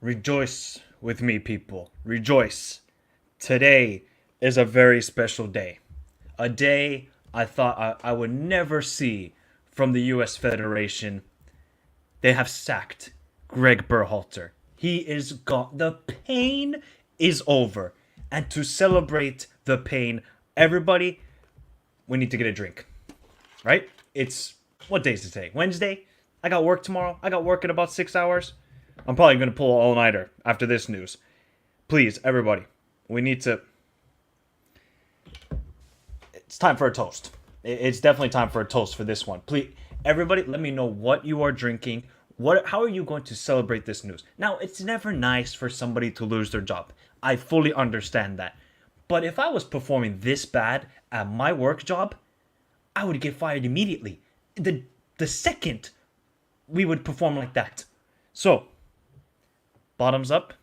Rejoice with me, people. Rejoice. Today is a very special day. A day I thought I would never see from the U.S. Federation. They have sacked Gregg Berhalter. He is gone. The pain is over. And to celebrate the pain, everybody, we need to get a drink. Right? It's, what day is it today? Wednesday? I got work tomorrow. I got work in about 6 hours. I'm probably going to pull an all-nighter after this news. Please, everybody, we need to... It's time for a toast. It's definitely time for a toast for this one. Please, everybody, let me know what you are drinking. How are you going to celebrate this news? Now, it's never nice for somebody to lose their job. I fully understand that. But if I was performing this bad at my work job, I would get fired immediately. The second we would perform like that. So, bottoms up.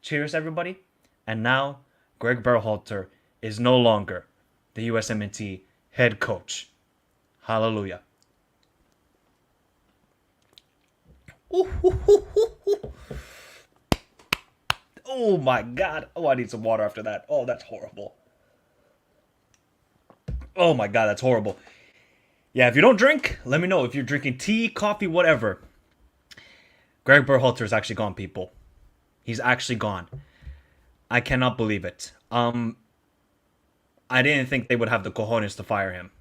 Cheers, everybody. And now, Gregg Berhalter is no longer the USMNT head coach. Hallelujah. Oh my God. Oh, I need some water after that. Oh, that's horrible. Oh my God, that's horrible. Yeah, if you don't drink, let me know. If you're drinking tea, coffee, whatever. Gregg Berhalter is actually gone, people. He's actually gone. I cannot believe it. I didn't think they would have the cojones to fire him.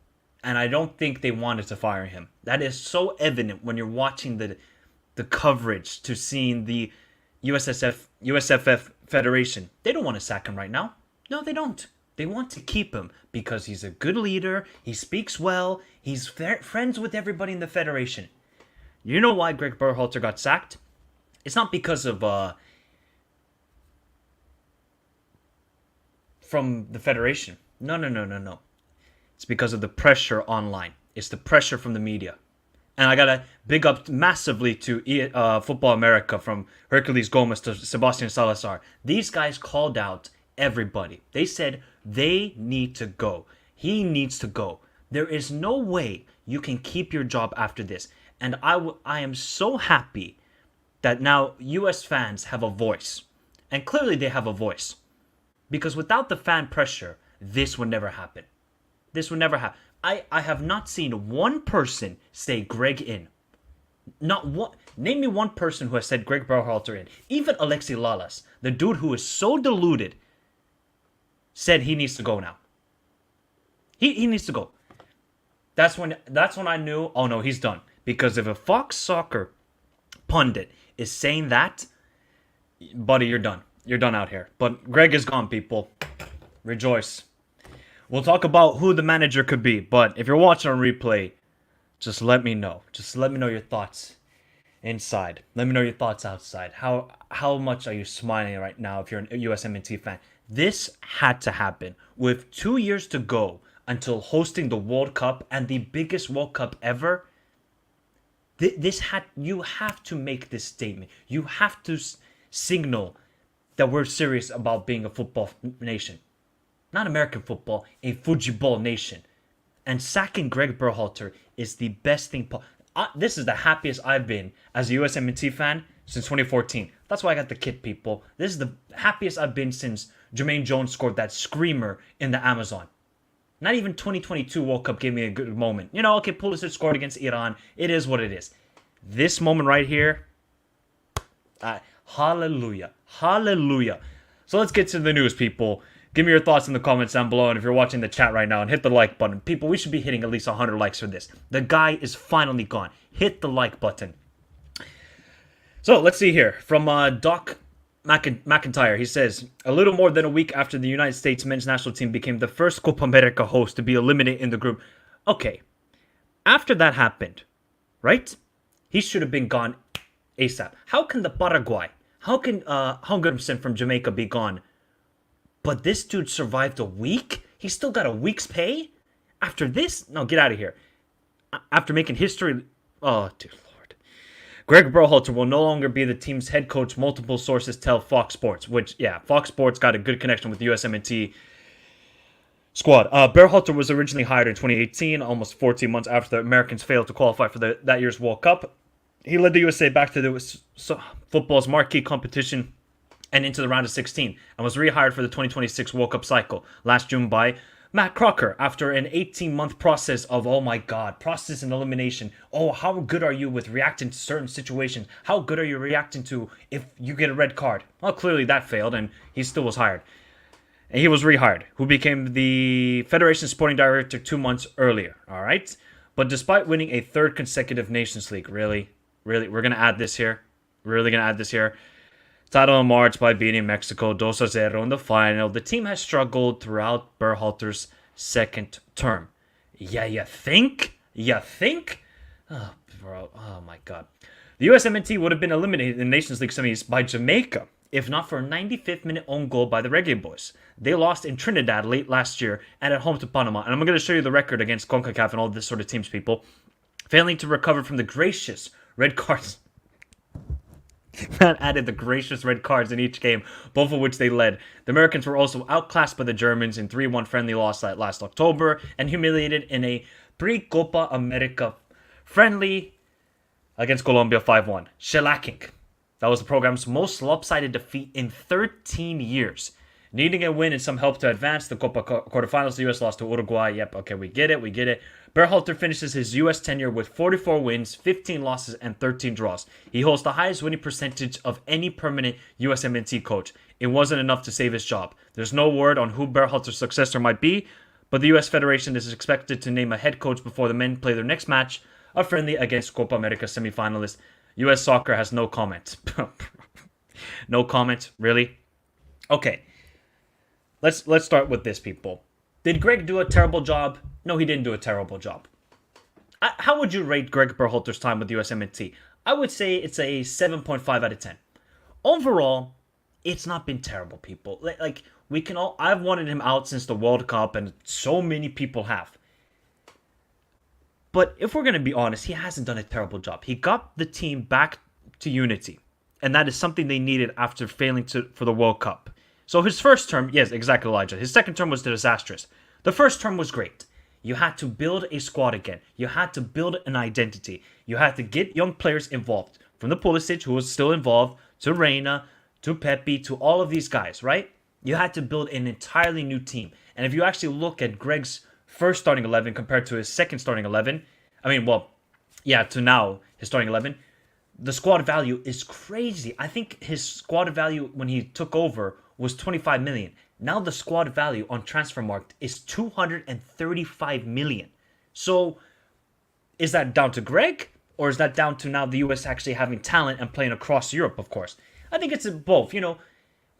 And I don't think they wanted to fire him. That is so evident when you're watching the coverage to seeing the USFF Federation. They don't want to sack him right now. No, they don't. They want to keep him because he's a good leader. He speaks well. He's friends with everybody in the Federation. You know why Gregg Berhalter got sacked? It's not because of from the Federation. No. It's because of the pressure online. It's the pressure from the media. And I gotta big up massively to Football America, from Hercules Gomez to Sebastian Salazar. These guys called out everybody. They said they need to go. He needs to go. There is no way you can keep your job after this. And I am so happy that now US fans have a voice. And clearly they have a voice. Because without the fan pressure, this would never happen. This would never happen. I have not seen one person say Gregg in. Not one. Name me one person who has said Gregg Berhalter in. Even Alexi Lalas, the dude who is so deluded, said he needs to go now. He needs to go. That's when I knew, oh no, he's done. Because if a Fox Soccer pundit is saying that, buddy, you're done. You're done out here. But Gregg is gone, people. Rejoice. We'll talk about who the manager could be, but if you're watching on replay, just let me know. Just let me know your thoughts inside. Let me know your thoughts outside. How much are you smiling right now if you're a USMNT fan? This had to happen. With 2 years to go until hosting the World Cup, and the biggest World Cup ever, you have to make this statement. You have to signal that we're serious about being a football nation. Not American football, a football nation. And sacking Gregg Berhalter is the best thing. This is the happiest I've been as a USMNT fan since 2014. That's why I got the kit, people. This is the happiest I've been since Jermaine Jones scored that screamer in the Amazon. Not even 2022 World Cup gave me a good moment. You know, okay, Pulisic scored against Iran. It is what it is. This moment right here, hallelujah. Hallelujah. So let's get to the news, people. Give me your thoughts in the comments down below, and if you're watching the chat right now, and hit the like button. People, we should be hitting at least 100 likes for this. The guy is finally gone. Hit the like button. So, let's see here. From Doc McIntyre, he says, a little more than a week after the United States men's national team became the first Copa America host to be eliminated in the group. Okay, after that happened, right? He should have been gone ASAP. How can the Paraguay, how can Hungersson from Jamaica be gone? But this dude survived a week? He still got a week's pay? After this? No, get out of here. After making history... Oh, dear Lord. Gregg Berhalter will no longer be the team's head coach, multiple sources tell Fox Sports. Which, yeah, Fox Sports got a good connection with the USMNT squad. Berhalter was originally hired in 2018, almost 14 months after the Americans failed to qualify for that year's World Cup. He led the USA back to the football's marquee competition and into the round of 16, and was rehired for the 2026 World Cup cycle last June by Matt Crocker after an 18-month process of, oh my god, process and elimination. Oh, how good are you with reacting to certain situations? How good are you reacting to if you get a red card? Well, clearly that failed, and he still was hired. And he was rehired, who became the Federation Sporting Director 2 months earlier, all right? But despite winning a third consecutive Nations League, really, we're going to add this here? Really going to add this here? Title in March by beating Mexico 2-0 in the final, the team has struggled throughout Berhalter's second term. Yeah, you think? You think? Oh, bro. Oh, my God. The USMNT would have been eliminated in the Nations League semis by Jamaica, if not for a 95th minute own goal by the Reggae Boys. They lost in Trinidad late last year and at home to Panama. And I'm going to show you the record against CONCACAF and all this sort of teams, people. Failing to recover from the gracious red cards. Man added the gracious red cards in each game, both of which they led. The Americans were also outclassed by the Germans in 3-1 friendly loss last October and humiliated in a pre-Copa America friendly against Colombia 5-1. Shellacking. That was the program's most lopsided defeat in 13 years. Needing a win and some help to advance the Copa quarterfinals, the U.S. lost to Uruguay. Yep, okay, we get it. Berhalter finishes his U.S. tenure with 44 wins, 15 losses, and 13 draws. He holds the highest winning percentage of any permanent USMNT coach. It wasn't enough to save his job. There's no word on who Berhalter's successor might be, but the U.S. Federation is expected to name a head coach before the men play their next match, a friendly against Copa America semifinalist. U.S. soccer has no comment. No comment, really? Okay. Let's start with this, people. Did Gregg do a terrible job? No, he didn't do a terrible job. How would you rate Gregg Berhalter's time with the USMNT? I would say it's a 7.5 out of 10. Overall, it's not been terrible, people. Like we can all. I've wanted him out since the World Cup, and so many people have. But if we're gonna be honest, he hasn't done a terrible job. He got the team back to unity, and that is something they needed after failing for the World Cup. So his first term, yes, exactly, Elijah. His second term was disastrous. The first term was great. You had to build a squad again. You had to build an identity. You had to get young players involved. From the Pulisic, who was still involved, to Reina, to Pepe, to all of these guys, right? You had to build an entirely new team. And if you actually look at Gregg's first starting 11 compared to his second starting 11, to now, his starting 11, the squad value is crazy. I think his squad value when he took over was 25 million. Now the squad value on Transfermarkt is 235 million. So is that down to Gregg, or is that down to now the US actually having talent and playing across Europe, of course? I think it's both.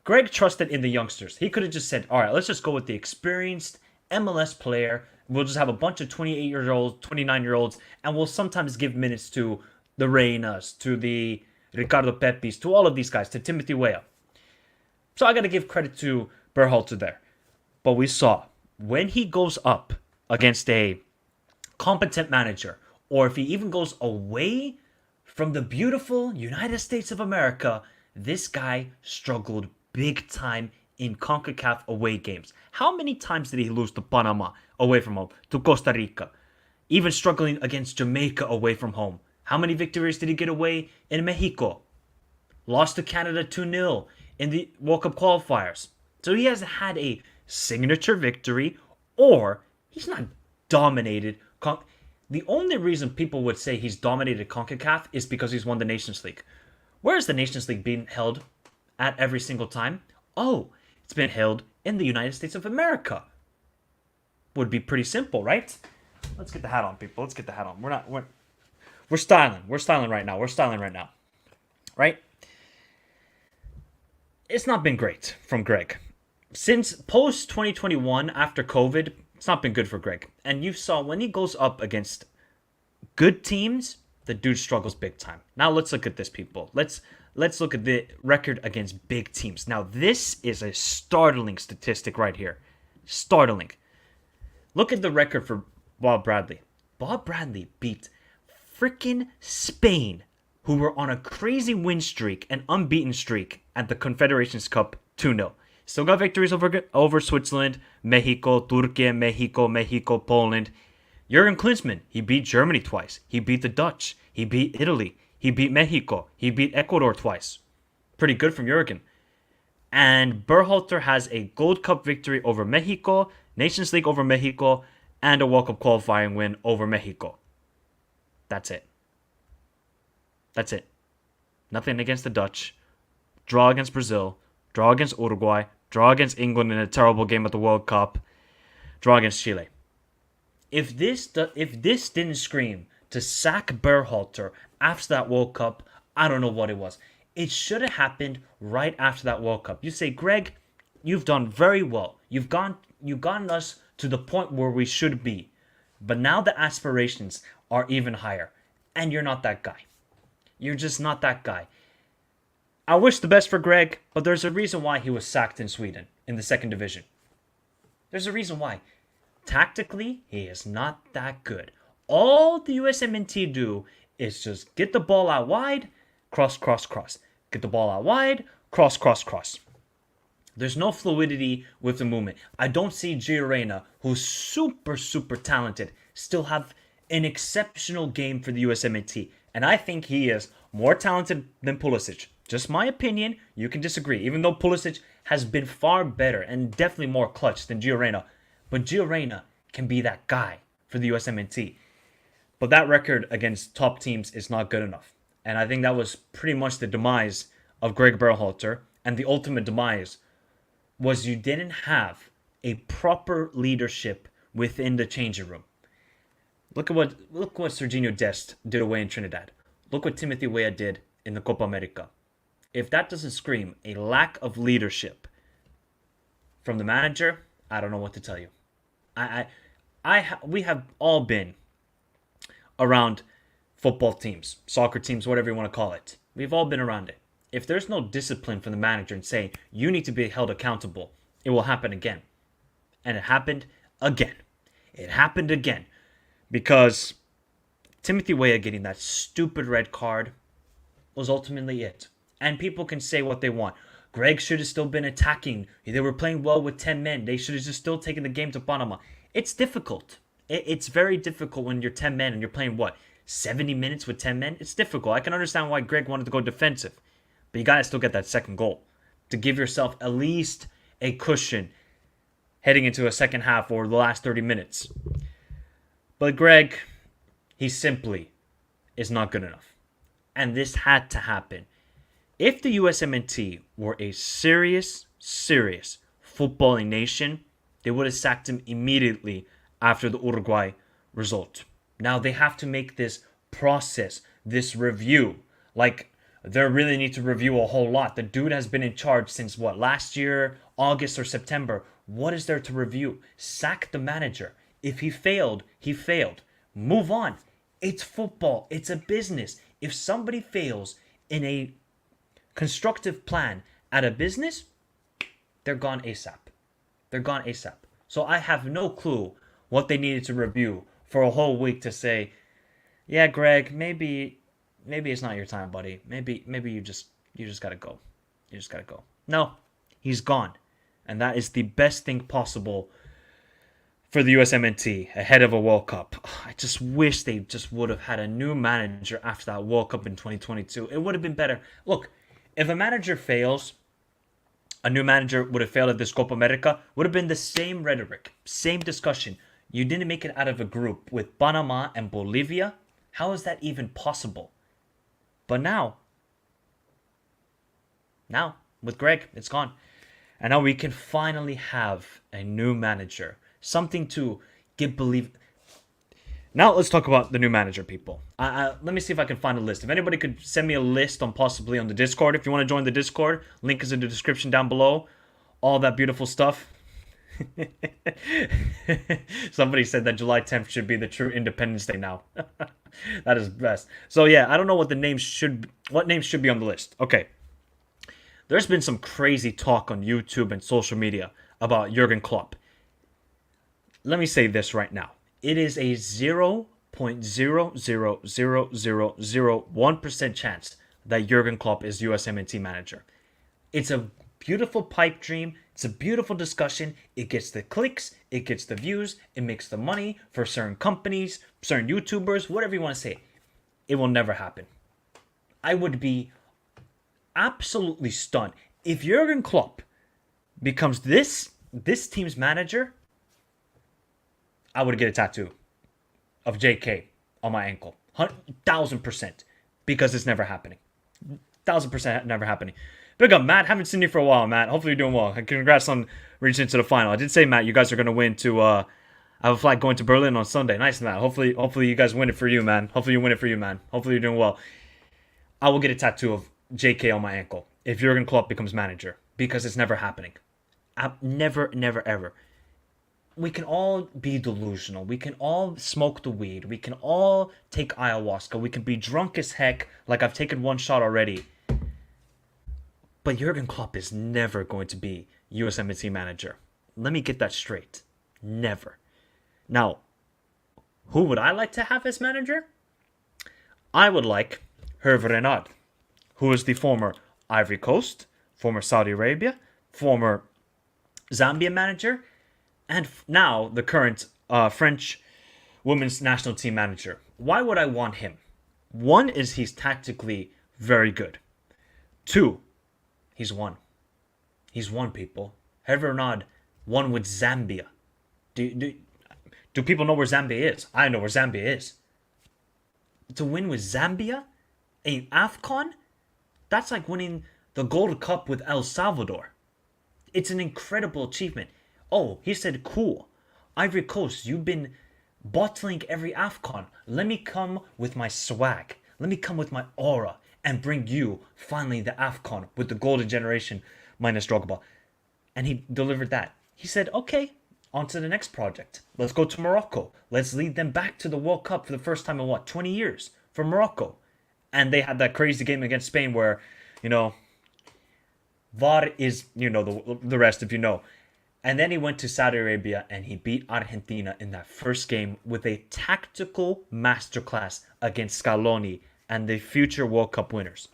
Gregg trusted in the youngsters. He could have just said, all right, let's just go with the experienced MLS player. We'll just have a bunch of 28-year-olds, 29-year-olds, and we'll sometimes give minutes to the Reinas, to the Ricardo Pepis, to all of these guys, to Timothy Weah. So I got to give credit to Berhalter there. But we saw when he goes up against a competent manager, or if he even goes away from the beautiful United States of America, this guy struggled big time in CONCACAF away games. How many times did he lose to Panama away from home, to Costa Rica? Even struggling against Jamaica away from home. How many victories did he get away in Mexico? Lost to Canada 2-0 in the World Cup qualifiers. So he hasn't had a signature victory, or he's not dominated. The only reason people would say he's dominated CONCACAF is because he's won the Nations League. Where is the Nations League being held at every single time? Oh, it's been held in the United States of America. Would be pretty simple, right? Let's get the hat on, people. Let's get the hat on. We're styling. We're styling right now. Right? It's not been great from Gregg. Since post-2021, after COVID, it's not been good for Gregg. And you saw when he goes up against good teams, the dude struggles big time. Now let's look at this, people. Let's look at the record against big teams. Now this is a startling statistic right here. Startling. Look at the record for Bob Bradley. Bob Bradley beat freaking Spain, who were on a crazy win streak, an unbeaten streak at the Confederations Cup 2-0. Still got victories over Switzerland, Mexico, Turkey, Mexico, Poland. Jurgen Klinsmann, he beat Germany twice. He beat the Dutch. He beat Italy. He beat Mexico. He beat Ecuador twice. Pretty good from Jurgen. And Berhalter has a Gold Cup victory over Mexico, Nations League over Mexico, and a World Cup qualifying win over Mexico. That's it. That's it. Nothing against the Dutch. Draw against Brazil. Draw against Uruguay. Draw against England in a terrible game at the World Cup. Draw against Chile. If this didn't scream to sack Berhalter after that World Cup, I don't know what it was. It should have happened right after that World Cup. You say, Gregg, you've done very well. You've gotten us to the point where we should be. But now the aspirations are even higher. And you're not that guy. You're just not that guy. I wish the best for Gregg, but there's a reason why he was sacked in Sweden in the second division. There's a reason why. Tactically, he is not that good. All the USMNT do is just get the ball out wide, cross, cross, cross. Get the ball out wide, cross, cross, cross. There's no fluidity with the movement. I don't see Gio Reyna, who's super, super talented, still have an exceptional game for the USMNT. And I think he is more talented than Pulisic. Just my opinion. You can disagree. Even though Pulisic has been far better and definitely more clutch than Gio Reyna. But Gio Reyna can be that guy for the USMNT. But that record against top teams is not good enough. And I think that was pretty much the demise of Gregg Berhalter. And the ultimate demise was you didn't have a proper leadership within the changing room. Look what Serginho Dest did away in Trinidad. Look what Timothy Weah did in the Copa America. If that doesn't scream a lack of leadership from the manager, I don't know what to tell you. We have all been around football teams, soccer teams, whatever you want to call it. We've all been around it. If there's no discipline from the manager and saying you need to be held accountable, it will happen again. And it happened again. It happened again. Because Timothy Weah getting that stupid red card was ultimately it. And people can say what they want. Gregg should have still been attacking. They were playing well with 10 men. They should have just still taken the game to Panama. It's difficult. It's very difficult when you're 10 men and you're playing, 70 minutes with 10 men? It's difficult. I can understand why Gregg wanted to go defensive. But you got to still get that second goal to give yourself at least a cushion heading into a second half or the last 30 minutes. But Gregg, he simply is not good enough. And this had to happen. If the USMNT were a serious footballing nation, they would have sacked him immediately after the Uruguay result. Now they have to make this process, this review. Like, they really need to review a whole lot. The dude has been in charge since last year, August or September. What is there to review? Sack the manager. If he failed, he failed. Move on. It's football. It's a business. If somebody fails in a constructive plan at a business, they're gone ASAP. They're gone ASAP. So I have no clue what they needed to review for a whole week to say, yeah, Gregg, maybe it's not your time, buddy. Maybe you just gotta go. You just gotta go. No, he's gone. And that is the best thing possible for the USMNT ahead of a World Cup. I just wish they just would have had a new manager after that World Cup in 2022. It would have been better. Look, if a manager fails, a new manager would have failed at this Copa America, would have been the same rhetoric, same discussion. You didn't make it out of a group with Panama and Bolivia. How is that even possible? But now, with Gregg, it's gone. And now we can finally have a new manager. Something to give belief. Now let's talk about the new manager, people. Let me see if I can find a list. If anybody could send me a list on possibly on the Discord. If you want to join the Discord, link is in the description down below. All that beautiful stuff. Somebody said that July 10th should be the true Independence Day now. That is best. So yeah, I don't know what names should be on the list. Okay. There's been some crazy talk on YouTube and social media about Jurgen Klopp. Let me say this right now. It is a 0.00001% chance that Jurgen Klopp is USMNT manager. It's a beautiful pipe dream. It's a beautiful discussion. It gets the clicks. It gets the views. It makes the money for certain companies, certain YouTubers, whatever you want to say. It will never happen. I would be absolutely stunned if Jurgen Klopp becomes this team's manager. I would get a tattoo of JK on my ankle, 1,000%, because it's never happening. 1,000% never happening. Big up, Matt. Haven't seen you for a while, Matt. Hopefully you're doing well. And congrats on reaching into the final. I did say, Matt, you guys are gonna win to. I have a flight going to Berlin on Sunday. Nice, Matt. Hopefully you guys win it for you, man. Hopefully you win it for you, man. Hopefully you're doing well. I will get a tattoo of JK on my ankle if Jurgen Klopp becomes manager, because it's never happening. Never, never, ever. We can all be delusional. We can all smoke the weed. We can all take ayahuasca. We can be drunk as heck, like I've taken one shot already. But Jurgen Klopp is never going to be Usmnt manager. Let me get that straight. Never. Now, who would I like to have as manager? I would like Hervé Renard, who is the former Ivory Coast, former Saudi Arabia, former Zambia manager, and now the current French women's national team manager. Why would I want him? One is he's tactically very good. Two, he's won. He's won, people. Hervé Renard won with Zambia. Do people know where Zambia is? I know where Zambia is. To win with Zambia, a AFCON, that's like winning the Gold Cup with El Salvador. It's an incredible achievement. Oh, he said, cool. Ivory Coast, you've been bottling every AFCON. Let me come with my swag. Let me come with my aura and bring you finally the AFCON with the golden generation minus Drogba. And he delivered that. He said, okay, on to the next project. Let's go to Morocco. Let's lead them back to the World Cup for the first time in 20 years for Morocco. And they had that crazy game against Spain where, VAR is, the rest if you know. And then he went to Saudi Arabia and he beat Argentina in that first game with a tactical masterclass against Scaloni and the future World Cup winners.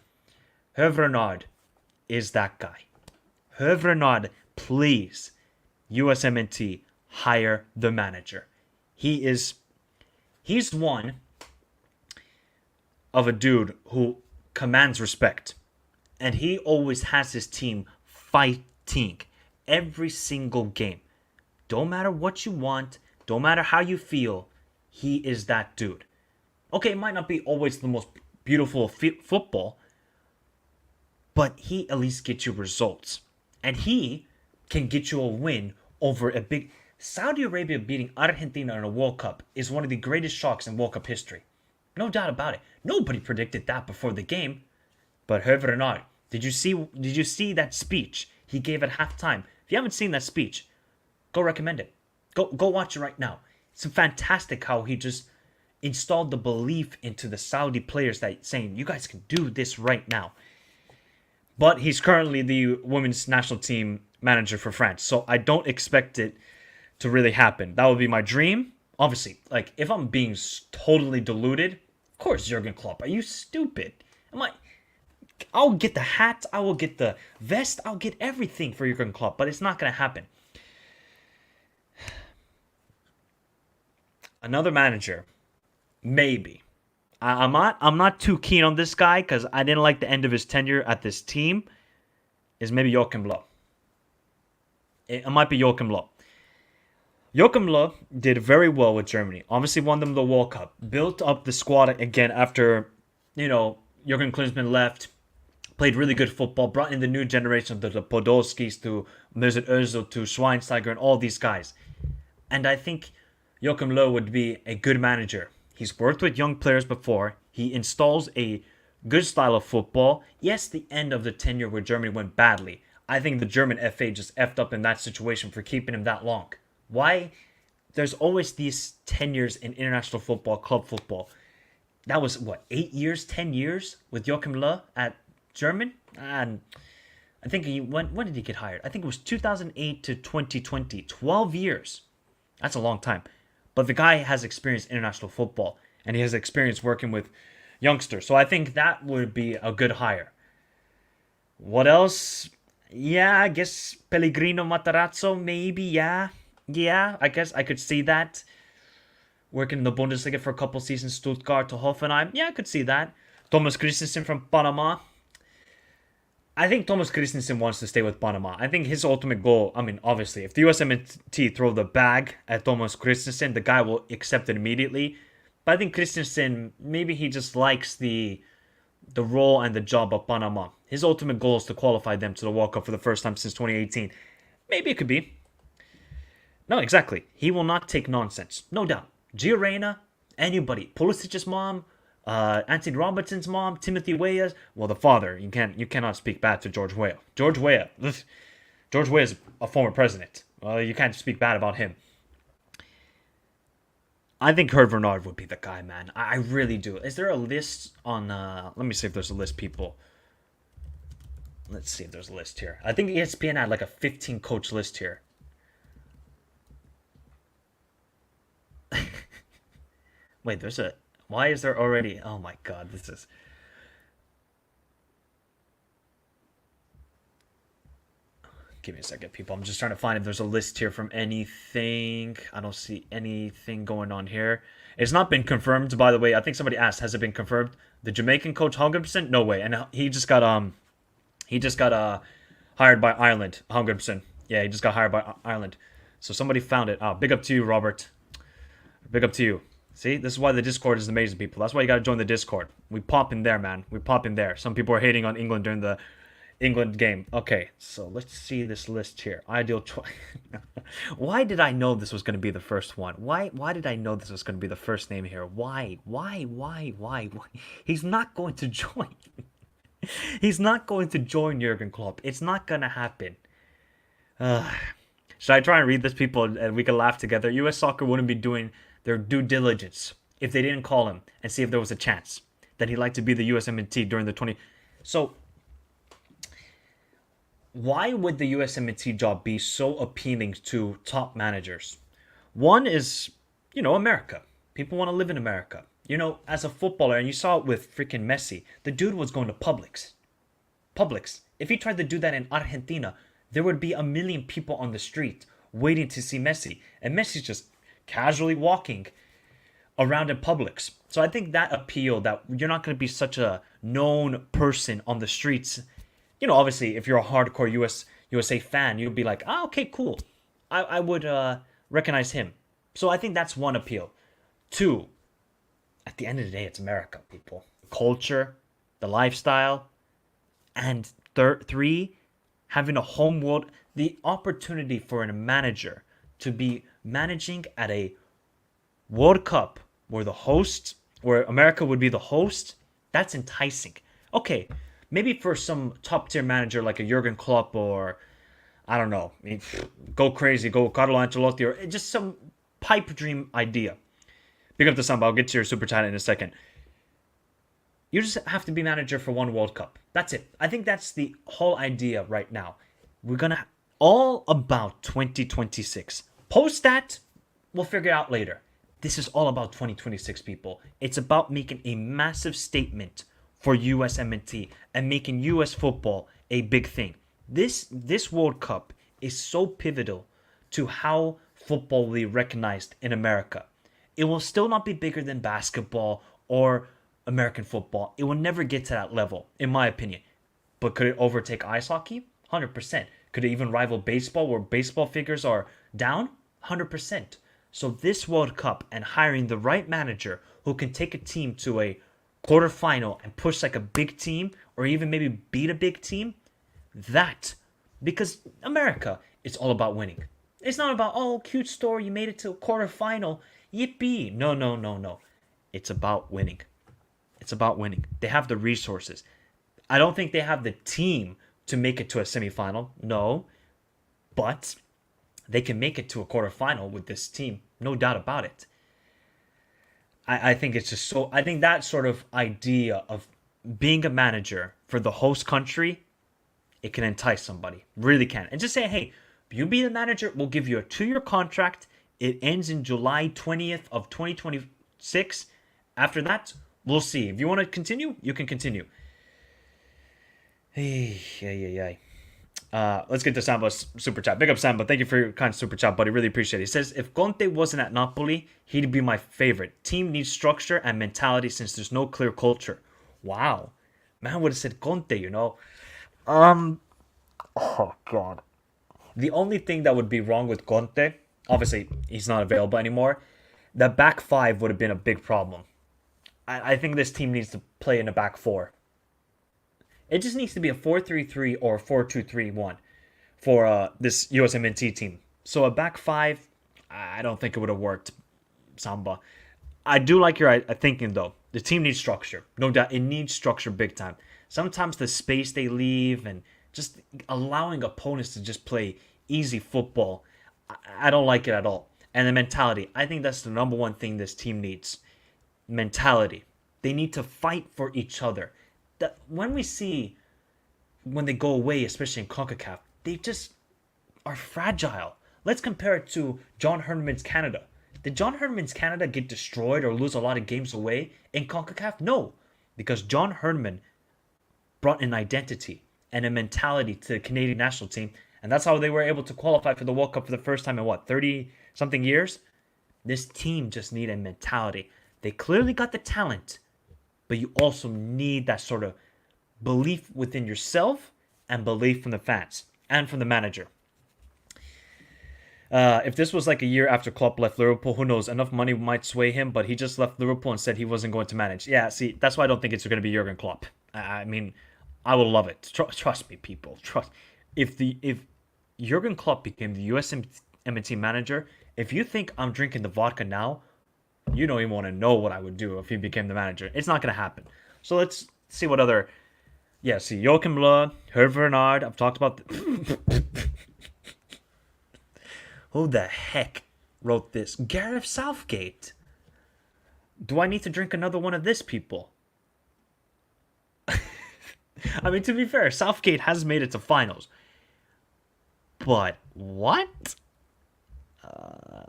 Hervé Renard is that guy. Hervé Renard, please, USMNT, hire the manager. He's one of a dude who commands respect. And he always has his team fighting every single game. Don't matter what you want, don't matter how you feel, he is that dude. Okay, it might not be always the most beautiful football, but he at least gets you results. And he can get you a win over a big... Saudi Arabia beating Argentina in a World Cup is one of the greatest shocks in World Cup history. No doubt about it. Nobody predicted that before the game. But Hervé Renard, did you see that speech he gave at halftime? If you haven't seen that speech, go recommend it. Go watch it right now. It's fantastic how he just installed the belief into the Saudi players that saying, you guys can do this right now. But he's currently the women's national team manager for France. So I don't expect it to really happen. That would be my dream. Obviously, like if I'm being totally deluded, of course Jurgen Klopp. Are you stupid? I'll get the hat, I will get the vest, I'll get everything for Jurgen Klopp, but it's not going to happen. Another manager, maybe. I'm not too keen on this guy because I didn't like the end of his tenure at this team. Is maybe Joachim Löw. It might be Joachim Löw. Joachim Löw did very well with Germany. Obviously won them the World Cup. Built up the squad again after, Jurgen Klinsmann left. Played really good football. Brought in the new generation, the Podolskis to Mesut Ozil to Schweinsteiger and all these guys. And I think Joachim Löw would be a good manager. He's worked with young players before. He installs a good style of football. Yes, the end of the tenure where Germany went badly. I think the German FA just effed up in that situation for keeping him that long. Why? There's always these tenures in international football, club football. That was, 8 years, 10 years with Joachim Löw at German? And I think when did he get hired? I think it was 2008 to 2020. 12 years. That's a long time. But the guy has experience in international football. And he has experience working with youngsters. So I think that would be a good hire. What else? Yeah, I guess Pellegrino Matarazzo, maybe, yeah. Yeah, I guess I could see that. Working in the Bundesliga for a couple seasons, Stuttgart to Hoffenheim. Yeah, I could see that. Thomas Christensen from Panama. I think Thomas Christensen wants to stay with Panama. I think his ultimate goal, I mean, obviously, if the USMNT throw the bag at Thomas Christensen, the guy will accept it immediately. But I think Christensen, maybe he just likes the role and the job of Panama. His ultimate goal is to qualify them to the World Cup for the first time since 2018. Maybe it could be. No, exactly. He will not take nonsense. No doubt. Gio Reyna, anybody. Pulisic's mom, Anthony Robertson's mom, Timothy Weah's. Well, the father. You cannot speak bad to George Weah. George Weah. George Weah is a former president. You can't speak bad about him. I think Herb Renard would be the guy, man. I really do. Is there a list on... let me see if there's a list, people. Let's see if there's a list here. I think ESPN had like a 15 coach list here. Wait, there's a... Why is there already... Oh my god, this is... Give me a second, people. I'm just trying to find if there's a list here from anything. I don't see anything going on here. It's not been confirmed, by the way. I think somebody asked, has it been confirmed? The Jamaican coach, 100%? No way. And he just got hired by Ireland, 100%. Yeah, he just got hired by Ireland. So somebody found it. Oh, big up to you, Robert. Big up to you. See, this is why the Discord is amazing, people. That's why you got to join the Discord. We pop in there, man. We pop in there. Some people are hating on England during the England game. Okay, so let's see this list here. Ideal choice. Why did I know this was going to be the first one? Why did I know this was going to be the first name here? Why? He's not going to join. He's not going to join Jurgen Klopp. It's not going to happen. Should I try and read this, people, and we can laugh together? US Soccer wouldn't be doing their due diligence if they didn't call him and see if there was a chance that he'd like to be the USMNT during the 20... So... Why would the USMNT job be so appealing to top managers? One is, America. People want to live in America. As a footballer, and you saw it with freaking Messi, the dude was going to Publix. Publix. If he tried to do that in Argentina, there would be a million people on the street waiting to see Messi. And Messi's just casually walking around in Publix. So I think that appeal, that you're not going to be such a known person on the streets. Obviously, if you're a hardcore USA fan, you'd be like, okay, cool. I would recognize him. So I think that's one appeal. Two, at the end of the day, it's America, people. Culture, the lifestyle, and three, having a home world, the opportunity for a manager to be managing at a World Cup where America would be the host, that's enticing. Okay, maybe for some top-tier manager like a Jurgen Klopp or, I don't know, go crazy, go Carlo Ancelotti, or just some pipe dream idea. Pick up the Samba. I'll get to your super chat in a second. You just have to be manager for one World Cup. That's it. I think that's the whole idea right now. We're going to all about 2026. Post that, we'll figure it out later. This is all about 2026, people. It's about making a massive statement for USMNT and making US football a big thing. This World Cup is so pivotal to how football will be recognized in America. It will still not be bigger than basketball or American football. It will never get to that level, in my opinion. But could it overtake ice hockey? 100%. Could it even rival baseball, where baseball figures are down? 100%. So this World Cup and hiring the right manager who can take a team to a quarterfinal and push like a big team, or even maybe beat a big team, because America, it's all about winning. It's not about, cute story, you made it to a quarterfinal, yippee. No. It's about winning. It's about winning. They have the resources. I don't think they have the team to make it to a semifinal, no, but they can make it to a quarterfinal with this team, no doubt about it. I think it's just so... I think that sort of idea of being a manager for the host country, it can entice somebody. Really can. And just say, hey, you be the manager, we'll give you a 2-year contract. It ends in July 20th of 2026. After that, we'll see. If you want to continue, you can continue. Hey. Let's get to Samba's super chat. Big up, Samba. Thank you for your kind super chat, buddy. Really appreciate it. He says, if Conte wasn't at Napoli, he'd be my favorite. Team needs structure and mentality since there's no clear culture. Wow. Man would have said Conte, you know. Um, oh god. The only thing that would be wrong with Conte, obviously he's not available anymore. The back five would have been a big problem. I think this team needs to play in a back four. It just needs to be a 4-3-3 or 4-2-3-1 for this USMNT team. So a back five, I don't think it would have worked, Samba. I do like your thinking though. The team needs structure, no doubt. It needs structure big time. Sometimes the space they leave and just allowing opponents to just play easy football, I don't like it at all. And the mentality, I think that's the number one thing this team needs. Mentality. They need to fight for each other. That when we see when they go away, especially in CONCACAF, they just are fragile. Let's compare it to John Herdman's Canada. Did John Herdman's Canada get destroyed or lose a lot of games away in CONCACAF? No, because John Herdman brought an identity and a mentality to the Canadian national team, and that's how they were able to qualify for the World Cup for the first time in what, 30 something years? This team just need a mentality. They clearly got the talent, but you also need that sort of belief within yourself and belief from the fans and from the manager. If this was like a year after Klopp left Liverpool, who knows? Enough money might sway him, but he just left Liverpool and said he wasn't going to manage. Yeah, see, that's why I don't think it's going to be Jurgen Klopp. I mean, I will love it. Trust me, people. Trust. If Jurgen Klopp became the USMNT manager, if you think I'm drinking the vodka now, you don't even want to know what I would do if he became the manager. It's not going to happen. So let's see what other. Yeah, see, Joachim Löw, Hervé Renard. I've talked about. Who the heck wrote this? Gareth Southgate. Do I need to drink another one of this, people? I mean, to be fair, Southgate has made it to finals. But what?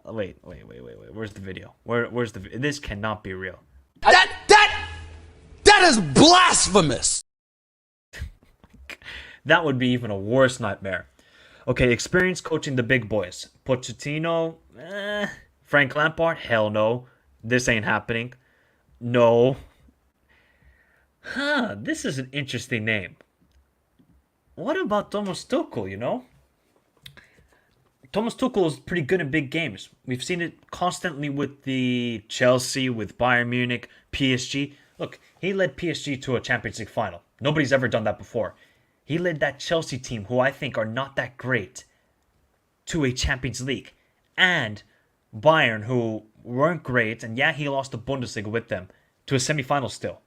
Wait. Where's the video? Where's the? This cannot be real. That is blasphemous. That would be even a worse nightmare. Okay, experience coaching the big boys. Pochettino, Frank Lampard, hell no. This ain't happening. No. This is an interesting name. What about Thomas Tuchel, you know? Thomas Tuchel is pretty good in big games. We've seen it constantly with the Chelsea, with Bayern Munich, PSG. Look, he led PSG to a Champions League final. Nobody's ever done that before. He led that Chelsea team, who I think are not that great, to a Champions League. And Bayern, who weren't great, and yeah, he lost the Bundesliga with them, to a semi-final still.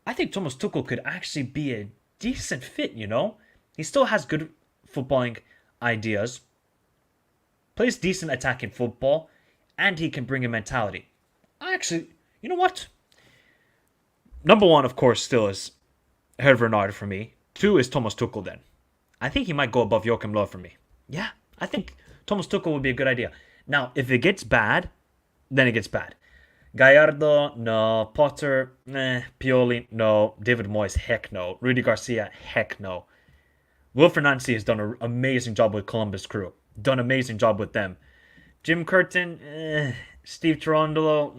I think Thomas Tuchel could actually be a decent fit, you know? He still has good footballing ideas, plays decent attacking football, and he can bring a mentality. Actually, you know what? Number one, of course, still is Hervé Renard for me. Two is Thomas Tuchel then. I think he might go above Joachim Löw for me. Yeah, I think Thomas Tuchel would be a good idea. Now, if it gets bad, then it gets bad. Gallardo, no. Potter, Pioli, no. David Moyes, heck no. Rudy Garcia, heck no. Wilfred Nancy has done an amazing job with Columbus Crew. Done an amazing job with them. Jim Curtin, Steve Cherundolo,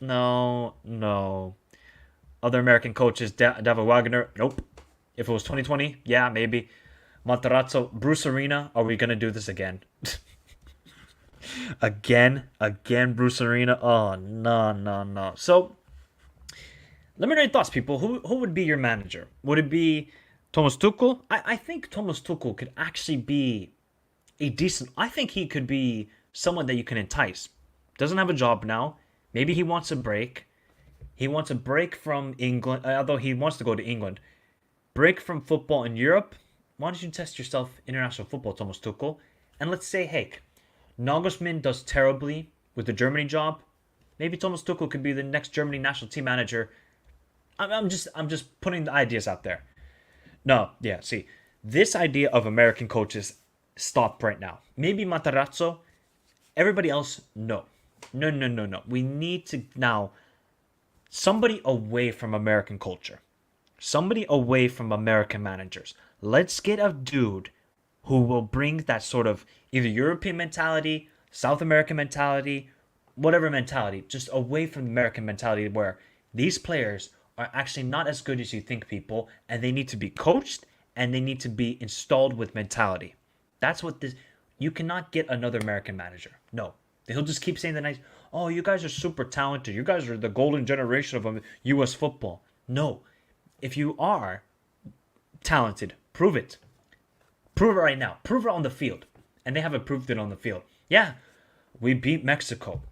no. Other American coaches, David Wagner, nope. If it was 2020, yeah, maybe. Matarazzo, Bruce Arena, are we going to do this again? Again, Bruce Arena. Oh, no. So, let me know your thoughts, people. Who would be your manager? Would it be Thomas Tuchel? I think Thomas Tuchel could actually be a decent. I think he could be someone that you can entice. Doesn't have a job now. Maybe he wants a break. He wants a break from England, although he wants to go to England. Break from football in Europe. Why don't you test yourself international football, Thomas Tuchel? And let's say, hey, Nagelsmann does terribly with the Germany job. Maybe Thomas Tuchel could be the next Germany national team manager. I'm just putting the ideas out there. No, yeah, see, this idea of American coaches, stop right now. Maybe Matarazzo. Everybody else, no. No. We need to now, somebody away from American culture. Somebody away from American managers. Let's get a dude who will bring that sort of either European mentality, South American mentality, whatever mentality, just away from the American mentality where these players are actually not as good as you think, people, and they need to be coached and they need to be installed with mentality. That's what this. You cannot get another American manager. No, he'll just keep saying the nice. Oh, you guys are super talented. You guys are the golden generation of U.S. football. No, if you are talented, prove it. Prove it right now. Prove it on the field. And they haven't proved it on the field. Yeah, we beat Mexico.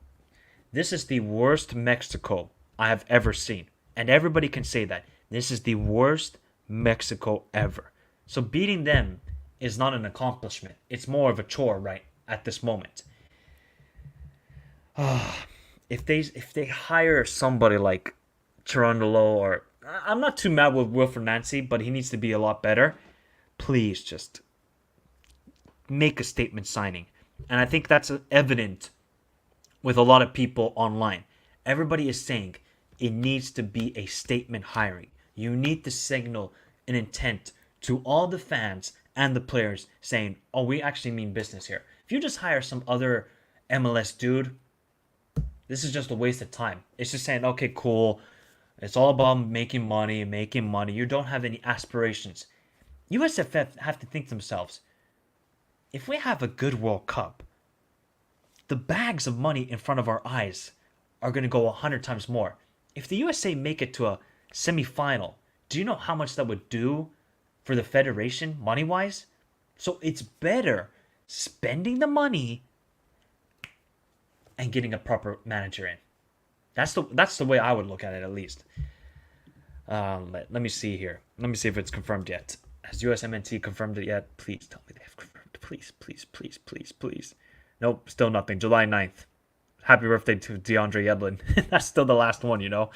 This is the worst Mexico I have ever seen. And everybody can say that. This is the worst Mexico ever. So beating them is not an accomplishment. It's more of a chore right at this moment. If they hire somebody like Cherundolo, or I'm not too mad with Wilfred Nancy, but he needs to be a lot better. Please just make a statement signing. And I think that's evident with a lot of people online. Everybody is saying it needs to be a statement hiring. You need to signal an intent to all the fans and the players saying, oh, we actually mean business here. If you just hire some other MLS dude, this is just a waste of time. It's just saying, okay, cool. It's all about making money, making money. You don't have any aspirations. USFF have to think to themselves, if we have a good World Cup, the bags of money in front of our eyes are going to go 100 times more. If the USA make it to a semifinal, do you know how much that would do for the federation money-wise? So it's better spending the money and getting a proper manager in. That's the way I would look at it, at least. Let me see here. Let me see if it's confirmed yet. Has USMNT confirmed it yet? Please tell me they have confirmed. Please, please, please, please, please. Nope, still nothing. July 9th. Happy birthday to DeAndre Yedlin. That's still the last one, you know?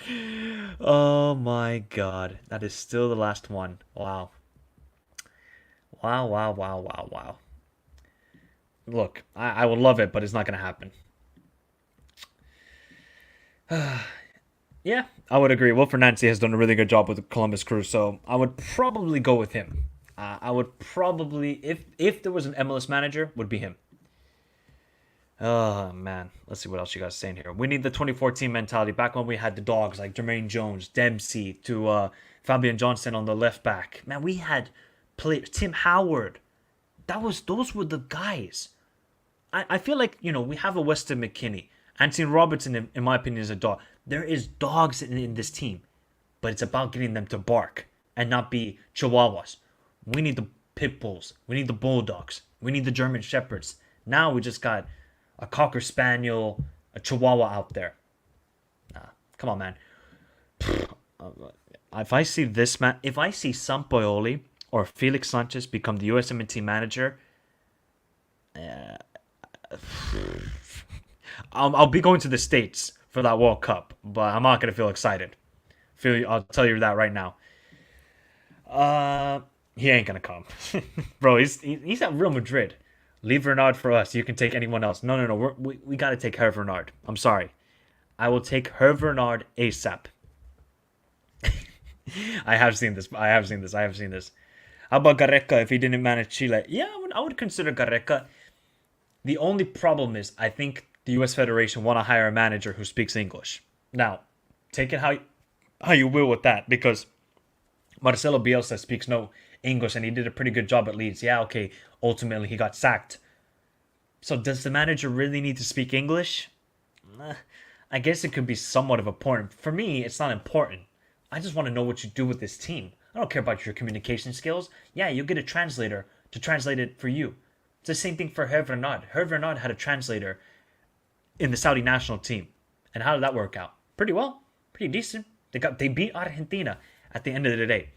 Oh my god. That is still the last one. Wow. Wow, wow, wow, wow, wow. Look, I would love it, but it's not going to happen. Yeah, I would agree. Wilfred Nancy has done a really good job with the Columbus Crew, so I would probably go with him. I would probably, if there was an MLS manager, would be him. Oh, man. Let's see what else you guys are saying here. We need the 2014 mentality. Back when we had the dogs like Jermaine Jones, Dempsey, to Fabian Johnson on the left back. Man, we had players. Tim Howard. Those were the guys. I feel like, we have a Weston McKinney. Anthony Robertson, in my opinion, is a dog. There is dogs in this team. But it's about getting them to bark and not be chihuahuas. We need the pit bulls. We need the bulldogs. We need the German shepherds. Now we just got a cocker spaniel, a chihuahua out there. Come on, man. If I see this man, if I see Sampaoli or Felix Sanchez become the USMNT manager, I'll be going to the States for that World Cup, but I'm not gonna feel excited. I'll tell you that right now. He ain't gonna come, bro. He's at Real Madrid. Leave Renard for us. You can take anyone else. No. We gotta take Hervé Renard. I'm sorry. I will take Hervé Renard ASAP. I have seen this. How about Gareca if he didn't manage Chile? Yeah, I would consider Gareca. The only problem is I think the U.S. Federation want to hire a manager who speaks English. Now, take it how you will with that, because Marcelo Bielsa speaks no English and he did a pretty good job at Leeds. Yeah, okay, ultimately he got sacked. So does the manager really need to speak English? I guess it could be somewhat of important. For me, it's not important. I just want to know what you do with this team. I don't care about your communication skills. Yeah, you'll get a translator to translate it for you. It's the same thing for Hervé Renard. Hervé Renard had a translator in the Saudi national team. And how did that work out? Pretty well. Pretty decent. They beat Argentina at the end of the day.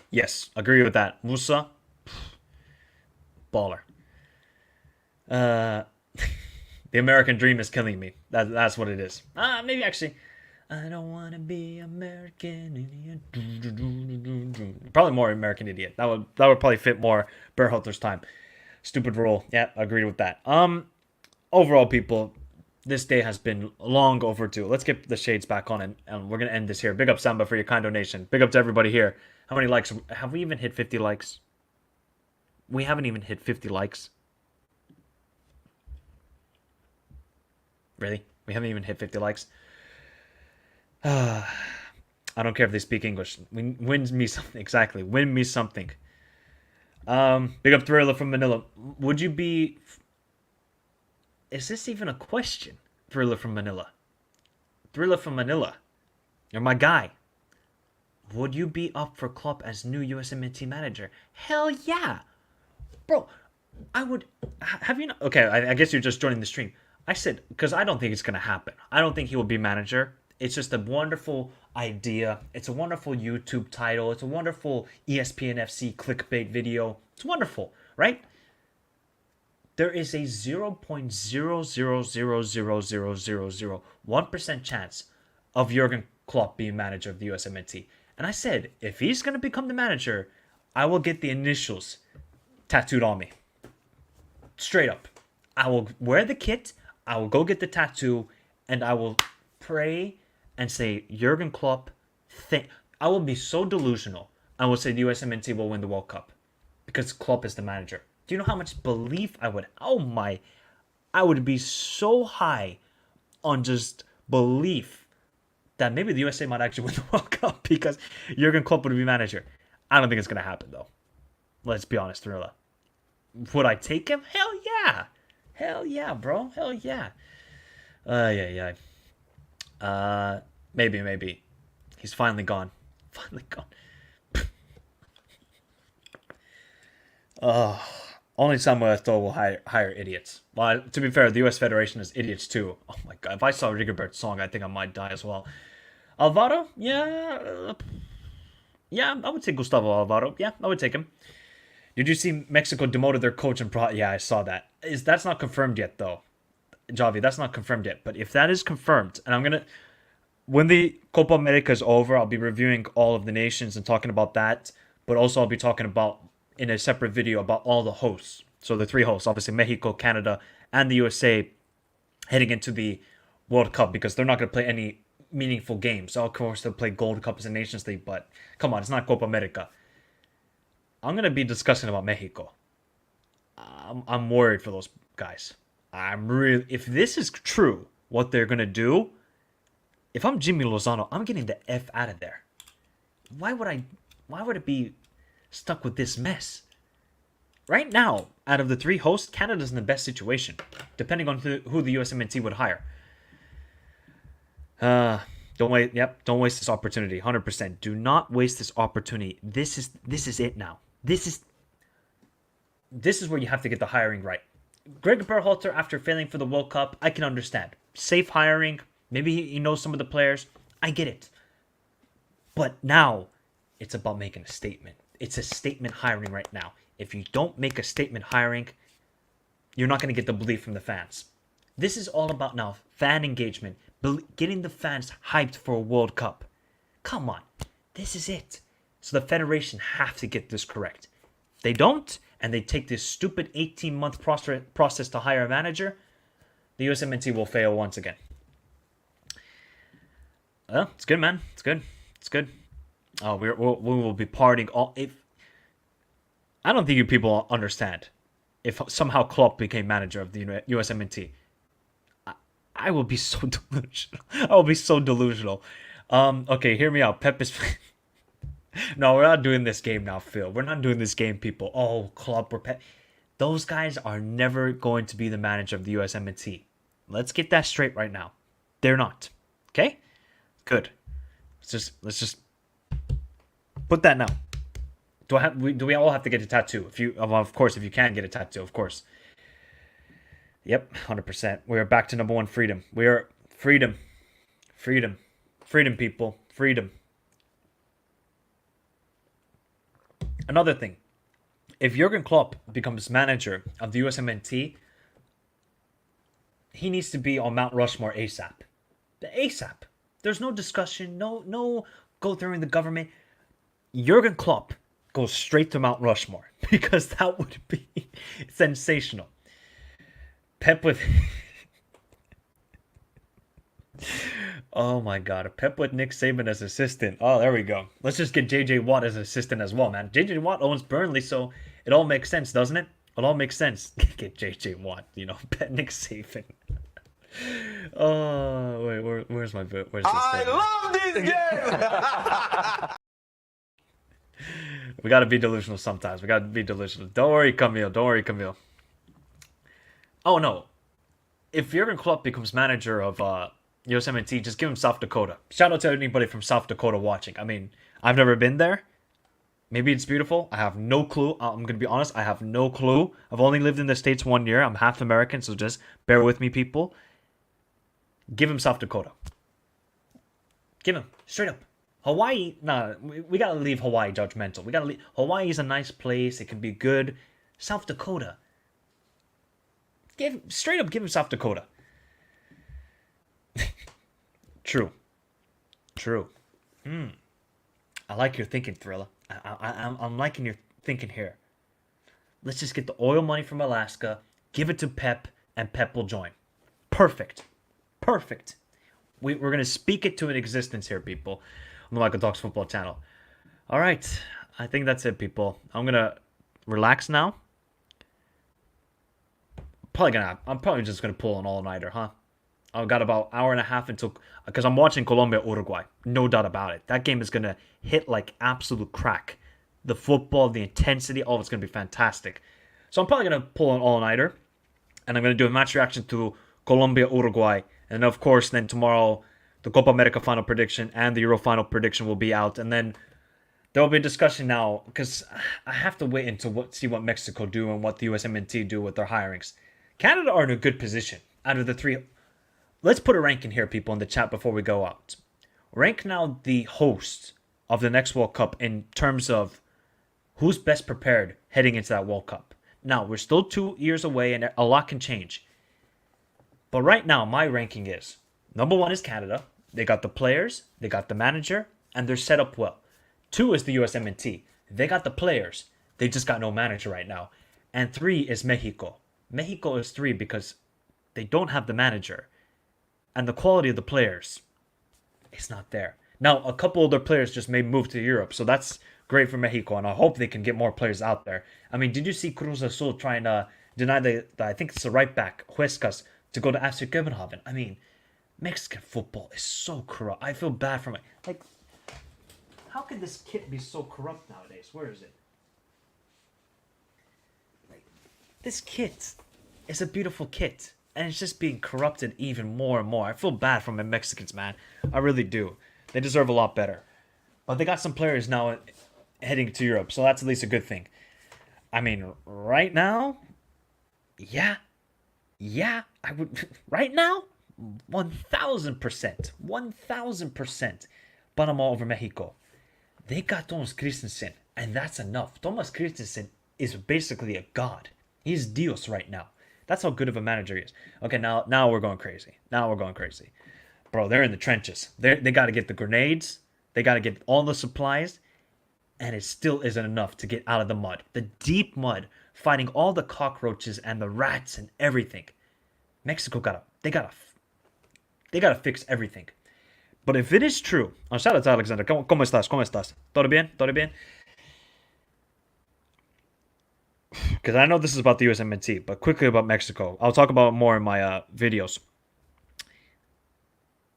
Yes, agree with that. Musa, baller. The American dream is killing me. That's what it is. Maybe actually, I don't want to be American idiot. Probably more American idiot. That would probably fit more Berhalter's time. Stupid rule. Yeah, agreed with that. Overall, people, this day has been long overdue. Let's get the shades back on, and we're gonna end this here. Big up Samba for your kind donation. Big up to everybody here. How many likes? Have we even hit 50 likes? We haven't even hit 50 likes. Really? We haven't even hit 50 likes? I don't care if they speak English. Win me something. Exactly. Win me something. Big up Thriller from Manila. Would you be... Is this even a question? Thriller from Manila. Thriller from Manila. You're my guy. Would you be up for Klopp as new USMNT manager? Hell yeah. Bro, I would... Have you not... Okay, I guess you're just joining the stream. I said, because I don't think it's going to happen. I don't think he will be manager. It's just a wonderful idea. It's a wonderful YouTube title. It's a wonderful ESPN FC clickbait video. It's wonderful, right? There is a 0.0000001% chance of Jurgen Klopp being manager of the USMNT. And I said, if he's going to become the manager, I will get the initials tattooed on me. Straight up. I will wear the kit, I will go get the tattoo, and I will pray and say, Jurgen Klopp, I will be so delusional. I will say the USMNT will win the World Cup because Klopp is the manager. Do you know how much belief I would... Oh my... I would be so high on just belief that maybe the USA might actually win the World Cup because Jurgen Klopp would be manager. I don't think it's going to happen, though. Let's be honest, Thrilla. Would I take him? Hell yeah. Hell yeah, bro. Hell yeah. Yeah. Maybe. He's finally gone. Finally gone. Only Samuel Eto'o will hire idiots. Well, to be fair, the U.S. Federation is idiots too. Oh my god. If I saw Rigobert's song, I think I might die as well. Alvaro? Yeah. Yeah, I would take Gustavo Alvaro. Yeah, I would take him. Did you see Mexico demoted their coach and Yeah, I saw that. That's not confirmed yet, though. Javi, that's not confirmed yet. But if that is confirmed, and I'm going to... When the Copa America is over, I'll be reviewing all of the nations and talking about that. But also I'll be talking about, in a separate video, about all the hosts. So the three hosts, obviously Mexico, Canada, and the USA heading into the World Cup because they're not going to play any meaningful games. So of course, they'll play Gold Cup as a Nations League, but come on, it's not Copa America. I'm going to be discussing about Mexico. I'm worried for those guys. If this is true, what they're going to do, if I'm Jimmy Lozano, I'm getting the F out of there. Why would it be stuck with this mess? Right now, out of the three hosts, Canada's in the best situation, depending on who the USMNT would hire. Don't waste this opportunity. 100%. Do not waste this opportunity. This is it now. This is where you have to get the hiring right. Gregg Berhalter, after failing for the World Cup, I can understand. Safe hiring. Maybe he knows some of the players. I get it. But now, it's about making a statement. It's a statement hiring right now. If you don't make a statement hiring, you're not going to get the belief from the fans. This is all about now fan engagement. Getting the fans hyped for a World Cup. Come on. This is it. So the Federation have to get this correct. If they don't, and they take this stupid 18-month process to hire a manager, the USMNT will fail once again. It's good, man. It's good. Oh, we will be partying all... I don't think you people understand. If somehow Klopp became manager of the USMNT, I will be so delusional. I will be so delusional. Okay, hear me out. Pep is... No, we're not doing this game now, Phil. We're not doing this game, people. Oh, Klopp or Pep. Those guys are never going to be the manager of the USMNT. Let's get that straight right now. They're not. Okay? Good. Let's just put that now. Do we all have to get a tattoo? Of course, if you can get a tattoo, of course. Yep, 100%. We are back to number one, freedom. We are freedom, people, freedom. Another thing, if Jurgen Klopp becomes manager of the USMNT, he needs to be on Mount Rushmore ASAP. ASAP. There's no discussion, no go through in the government. Jurgen Klopp goes straight to Mount Rushmore because that would be sensational. Pep with... Oh my god, Pep with Nick Saban as assistant. Oh, there we go. Let's just get JJ Watt as assistant as well, man. JJ Watt owns Burnley, so it all makes sense, doesn't it? It all makes sense. Get JJ Watt, Nick Saban. Oh wait, where's my book? Where's this I thing? love this game. We gotta be delusional sometimes. We gotta be delusional. Don't worry, Camille. Don't worry, Camille. Oh no, if Jurgen Klopp becomes manager of Usmnt, just give him South Dakota. Shout out to anybody from South Dakota watching. I mean, I've never been there. Maybe it's beautiful. I have no clue. I'm gonna be honest. I have no clue. I've only lived in the States 1 year. I'm half American, so just bear with me, people. Give him South Dakota. Give him straight up. Hawaii, nah, we gotta leave Hawaii judgmental. We gotta leave. Hawaii's a nice place. It can be good. South Dakota. Straight up. Give him South Dakota. True. True. I like your thinking, Thriller. I'm liking your thinking here. Let's just get the oil money from Alaska, give it to Pep, and Pep will join. Perfect. Perfect. We're going to speak it to an existence here, people, on the Michael Talks Football channel. All right. I think that's it, people. I'm going to relax now. I'm probably just going to pull an all-nighter, huh? I've got about an hour and a half until, because I'm watching Colombia Uruguay. No doubt about it. That game is gonna hit like absolute crack. The football, the intensity, all of it's gonna be fantastic. So I'm probably gonna pull an all-nighter, and I'm gonna do a match reaction to Colombia Uruguay, and of course then tomorrow the Copa America final prediction and the Euro final prediction will be out, and then there will be a discussion now because I have to wait until see what Mexico do and what the USMNT do with their hirings. Canada are in a good position out of the three. Let's put a ranking here, people, in the chat before we go out. Rank now the host of the next World Cup in terms of who's best prepared heading into that World Cup. Now, we're still 2 years away and a lot can change. But right now, my ranking is number 1 is Canada. They got the players, they got the manager, and they're set up well. 2 is the USMNT. They got the players, they just got no manager right now. And 3 is Mexico. Mexico is 3 because they don't have the manager. And the quality of the players is not there. Now, a couple of their players just may move to Europe, so that's great for Mexico, and I hope they can get more players out there. I mean, did you see Cruz Azul trying to deny I think it's the right back, Huescas, to go to FC Copenhagen? I mean, Mexican football is so corrupt. I feel bad for my... Like, how can this kit be so corrupt nowadays? Where is it? Like, this kit is a beautiful kit. And it's just being corrupted even more and more. I feel bad for my Mexicans, man. I really do. They deserve a lot better. But they got some players now heading to Europe, so that's at least a good thing. I mean, right now, yeah, I would. Right now, 1,000%, 1,000%. But I'm all over Mexico. They got Thomas Christensen, and that's enough. Thomas Christensen is basically a god. He's Dios right now. That's how good of a manager he is. Okay, now we're going crazy. Now we're going crazy. Bro, they're in the trenches. They got to get the grenades. They got to get all the supplies. And it still isn't enough to get out of the mud. The deep mud, fighting all the cockroaches and the rats and everything. Mexico they gotta fix everything. But if it is true... Oh, shout out to Alexander. ¿Cómo estás? ¿Cómo estás? ¿Todo bien? ¿Todo bien? Because I know this is about the USMNT, but quickly about Mexico. I'll talk about it more in my videos.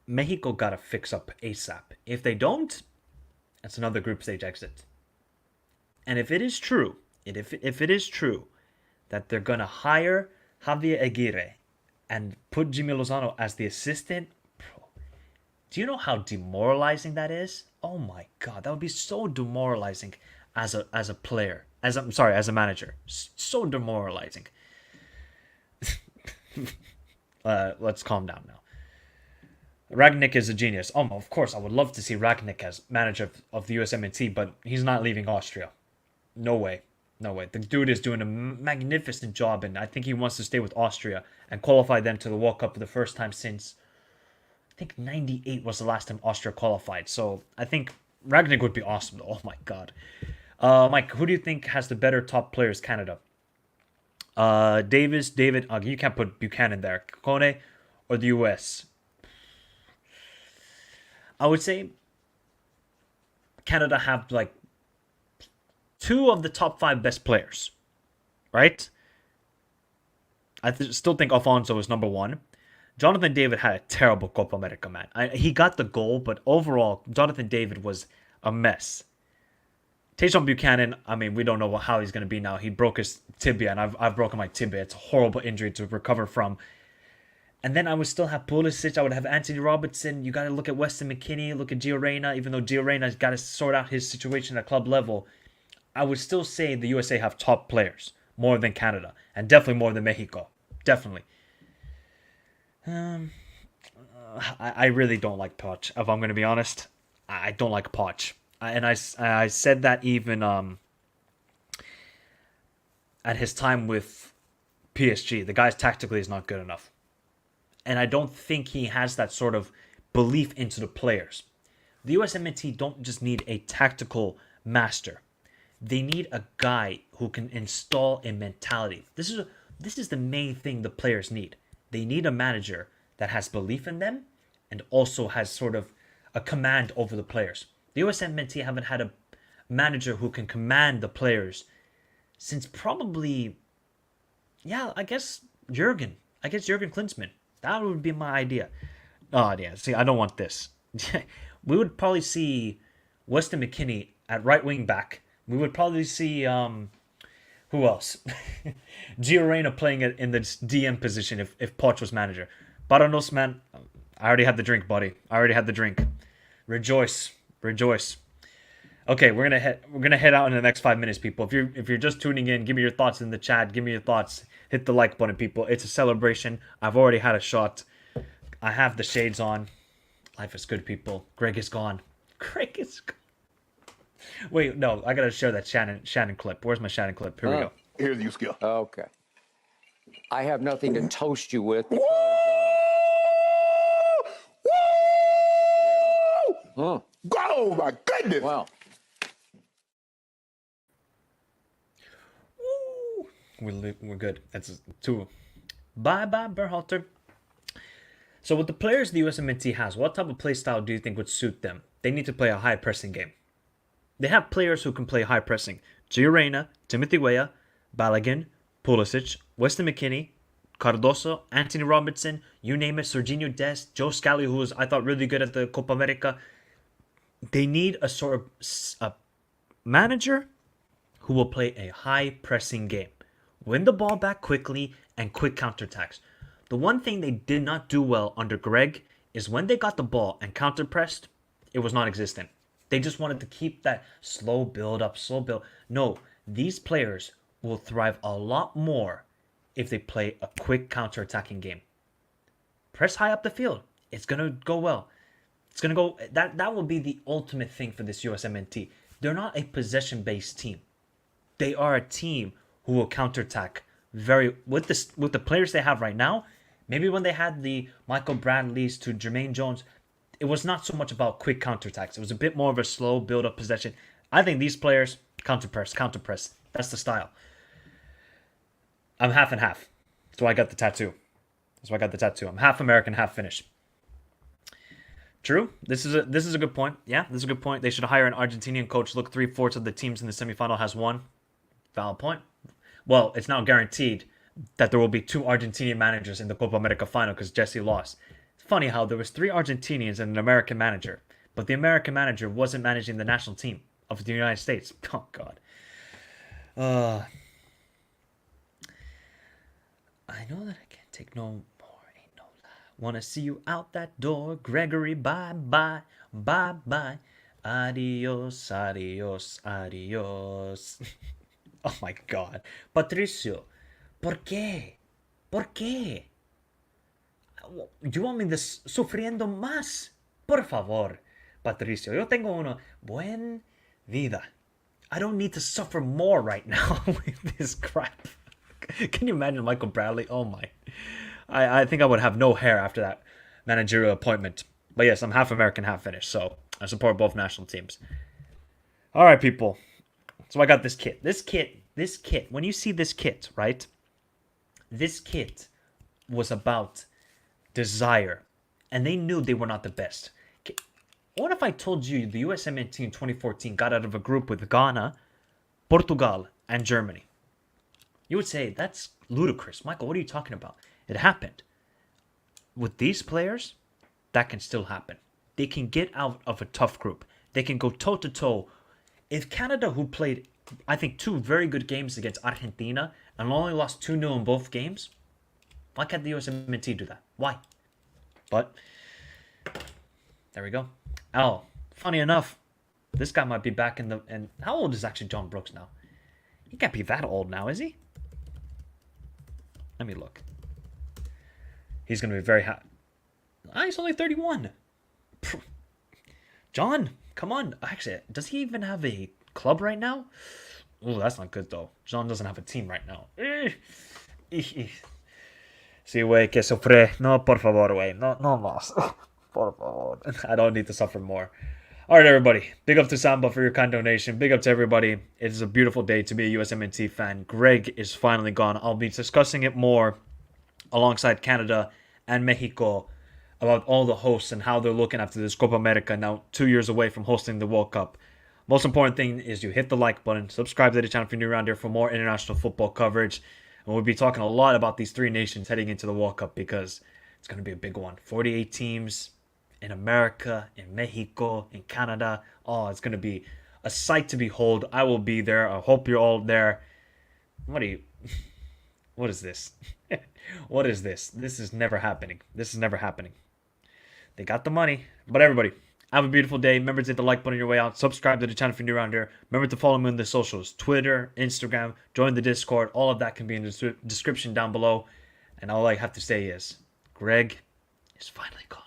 Mexico gotta fix up ASAP. If they don't, that's another group stage exit. And if it is true, if it is true that they're gonna hire Javier Aguirre and put Jimmy Lozano as the assistant, bro, do you know how demoralizing that is? Oh my god, that would be so demoralizing as a player. As a manager. So demoralizing. Let's calm down now. Ragnick is a genius. Oh, of course, I would love to see Ragnick as manager of the USMNT, but he's not leaving Austria. No way. No way. The dude is doing a magnificent job, and I think he wants to stay with Austria and qualify them to the World Cup for the first time since... I think 98 was the last time Austria qualified. So I think Ragnick would be awesome. Oh my god. Mike, who do you think has the better top players, Canada? Davis, David, you can't put Buchanan there. Kone or the US? I would say Canada have like 2 of the top 5 best players, right? I still think Alfonso is number 1. Jonathan David had a terrible Copa America, man. He got the goal, but overall, Jonathan David was a mess. Tayshaun Buchanan, I mean, we don't know how he's going to be now. He broke his tibia, and I've broken my tibia. It's a horrible injury to recover from. And then I would still have Pulisic. I would have Anthony Robertson. You got to look at Weston McKennie, look at Gio Reyna. Even though Gio Reyna's got to sort out his situation at club level, I would still say the USA have top players, more than Canada, and definitely more than Mexico. Definitely. I really don't like Poch, if I'm going to be honest. I don't like Poch. And I said that even at his time with PSG. The guy's tactically is not good enough. And I don't think he has that sort of belief into the players. The USMNT don't just need a tactical master. They need a guy who can install a mentality. This is the main thing the players need. They need a manager that has belief in them and also has sort of a command over the players. The USMNT haven't had a manager who can command the players since probably, yeah, I guess Jurgen Klinsmann. That would be my idea. Oh, yeah. See, I don't want this. We would probably see Weston McKennie at right wing back. We would probably see who else? Gio Reyna playing it in the DM position if Poch was manager. Baranos, man, I already had the drink, buddy. I already had the drink. Rejoice. Okay, we're gonna head out in the next 5 minutes, people. If you're just tuning in, give me your thoughts in the chat. Give me your thoughts. Hit the like button, people. It's a celebration. I've already had a shot. I have the shades on. Life is good, people. Gregg is gone. Gregg is gone. Wait, no, I gotta share that Shannon clip. Where's my Shannon clip? Here we go. Here's you, Skill. Okay. I have nothing to toast you with. Because, Woo! Oh my goodness! Well, We're good. That's two. Bye, Berhalter. So with the players the USMNT has, what type of play style do you think would suit them? They need to play a high pressing game. They have players who can play high pressing. Gio Reyna, Timothy Weah, Balogun, Pulisic, Weston McKennie, Cardoso, Anthony Robertson, you name it, Serginho Dest, Joe Scally, who was, I thought, really good at the Copa America. They need a sort of a manager who will play a high pressing game. Win the ball back quickly and quick counterattacks. The one thing they did not do well under Gregg is when they got the ball and counterpressed, it was non-existent. They just wanted to keep that slow build. No, these players will thrive a lot more if they play a quick counter-attacking game. Press high up the field. It's going to go well. It's going to go... That will be the ultimate thing for this USMNT. They're not a possession-based team. They are a team who will counterattack very... With the players they have right now, maybe when they had the Michael Bradleys to Jermaine Jones, it was not so much about quick counterattacks. It was a bit more of a slow build-up possession. I think these players, counterpress. That's the style. I'm half and half. That's why I got the tattoo. I'm half American, half Finnish. True. This is a good point. Yeah, this is a good point. They should hire an Argentinian coach. Look, 3/4 of the teams in the semifinal has one. Valid point. Well, it's now guaranteed that there will be 2 Argentinian managers in the Copa America final because Jesse lost. It's funny how there was 3 Argentinians and an American manager, but the American manager wasn't managing the national team of the United States. Oh, God. I know that I can't take no more. Ain't no lie. Wanna see you out that door, Gregory. Bye. Adios. Oh my God. Patricio, ¿por qué? You want me sufriendo más? Por favor, Patricio. Yo tengo una buena vida. I don't need to suffer more right now with this crap. Can you imagine Michael Bradley? Oh my. I think I would have no hair after that managerial appointment. But yes, I'm half American, half Finnish, so I support both national teams. All right, people. So I got this kit. This kit. When you see this kit, right? This kit was about desire. And they knew they were not the best. What if I told you the USMNT in 2014 got out of a group with Ghana, Portugal, and Germany? You would say, that's ludicrous. Michael, what are you talking about? It happened. with these players, that can still happen. They can get out of a tough group. They can go toe to toe. If Canada, who played, I think, 2 very good games against Argentina and only lost 2-0 in both games, why can't the Usmnt do that? Why? But there we go. Oh, funny enough, this guy might be back in the. And how old is actually John Brooks now? He can't be that old now, is he? Let me look. He's gonna be very happy. He's only 31. John, come on. Actually, does he even have a club right now? Oh, that's not good though. John doesn't have a team right now. Sí, güey, que sufre. No, por favor, güey. No, no más. Por favor. I don't need to suffer more. All right, everybody. Big up to Samba for your kind donation. Big up to everybody. It is a beautiful day to be a USMNT fan. Gregg is finally gone. I'll be discussing it more alongside Canada and Mexico about all the hosts and how they're looking after this Copa America now 2 years away from hosting the World Cup. Most important thing is you hit the like button, subscribe to the channel if you're new around here for more international football coverage. And we'll be talking a lot about these 3 nations heading into the World Cup because it's going to be a big one. 48 teams in America, in Mexico, in Canada. Oh, it's going to be a sight to behold. I will be there. I hope you're all there. What is this? What is this? This is never happening. This is never happening. They got the money. But everybody, have a beautiful day. Remember to hit the like button on your way out. Subscribe to the channel if you're new around here. Remember to follow me on the socials. Twitter, Instagram. Join the Discord. All of that can be in the description down below. And all I have to say is, Gregg is finally gone.